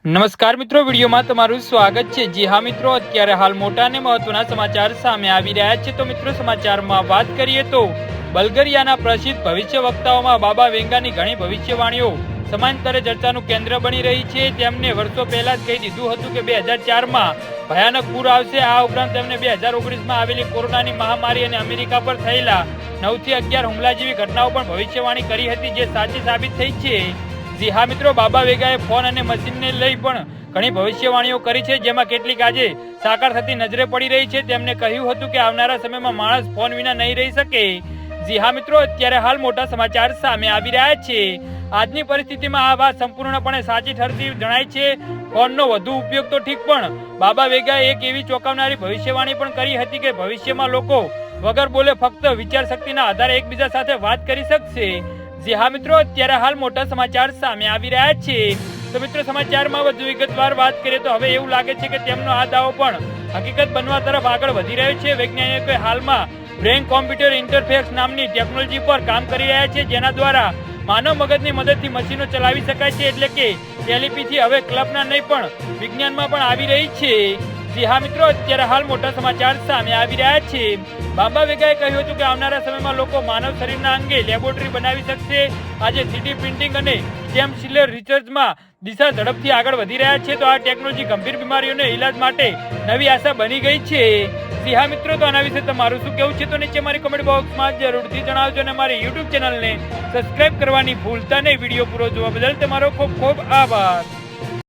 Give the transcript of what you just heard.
નમસ્કાર મિત્રો, વિડીયોમાં તમારું સ્વાગત છે। જી હા મિત્રો, અત્યારે હાલ મોટા અને મહત્વના સમાચાર સામે આવી રહ્યા છે। તો મિત્રો, સમાચારમાં વાત કરીએ તો બલ્ગેરિયાના પ્રસિદ્ધ ભવિષ્ય વક્તાઓમાં બાબા વેંગાની ઘણી ભવિષ્યવાણીઓ સમાંતરે ચર્ચાનું કેન્દ્ર બની રહી છે। તેમને વર્ષો પહેલા જ કહી દીધું હતું કે 2004માં ભયાનક પૂર આવશે। આ ઉપરાંત તેમણે 2019માં આવેલી કોરોનાની મહામારી અને અમેરિકા પર થયેલા 9 થી 11 હુમલા જેવી ઘટનાઓ પણ ભવિષ્યવાણી કરી હતી, જે સાચી સાબિત થઈ છે। જી હા મિત્રો, બાબા વેગાએ ફોન અને મશીનને લઈ પણ ઘણી ભવિષ્યવાણીઓ કરી છે, જેમાં કેટલીક આજે સાકાર થતી નજરે પડી રહી છે। તેમણે કહ્યું હતું કે આવનારા સમયમાં માણસ ફોન વિના નહીં રહી શકે। જી હા મિત્રો, અત્યારે હાલ મોટા સમાચાર સામે આવી રહ્યા છે। આજની પરિસ્થિતિમાં આ વાત સંપૂર્ણપણે સાચી ઠરતી જણાય છે। ફોનનો વધુ ઉપયોગ તો ઠીક, પણ બાબા વેગાએ એક એવી ચોંકાવનારી ભવિષ્યવાણી પણ કરી હતી કે ભવિષ્યમાં લોકો વગર બોલે ફક્ત વિચાર શક્તિના આધારે એકબીજા સાથે વાત કરી શકશે। જી હા મિત્રો, અત્યારે હાલ મોટા સમાચાર સામે આવી રહ્યા છે। તો મિત્રો, સમાચારમાં વધુ વિગતવાર વાત કરીએ તો હવે એવું લાગે છે કે તેમનો આ દાવો પણ હકીકત બનવા તરફ આગળ વધી રહ્યો છે। વૈજ્ઞાનિકોએ હાલમાં બ્રેન કોમ્પ્યુટર ઇન્ટરફેસ નામની ટેકનોલોજી પર કામ કરી રહ્યા છે, જેના દ્વારા માનવ મગજની મદદથી મશીનો ચલાવી શકાય છે। એટલે કે ટેલિપેથી હવે કલ્પના નહીં પણ વિજ્ઞાનમાં પણ આવી રહી છે। જી હા મિત્રો, અત્યારે હાલ મોટા સમાચાર સામે આવી રહ્યા છે। બાબા વેગાએ કહ્યું હતું કે આવનારા સમયમાં લોકો માનવ શરીરના અંગે લેબોરેટરી બનાવી શકશે। આજે 3D પ્રિન્ટિંગ અને સ્ટેમ સેલ રિસર્ચમાં દિશા ઝડપથી આગળ વધી રહ્યા છે, તો આ ટેકનોલોજી ગંભીર બીમારીઓને ઇલાજ માટે નવી આશા બની ગઈ છે। જી હા મિત્રો, તો આના વિશે તમારું શું કહેવું છે તો નીચે મારી કમેન્ટ બોક્સમાં જરૂરથી જણાવજો અને મારી યુટ્યુબ ચેનલને સબસ્ક્રાઇબ કરવાની ભૂલતા નહીં। વિડીયો પૂરો જોવા બદલ તમારો ખૂબ ખૂબ આભાર।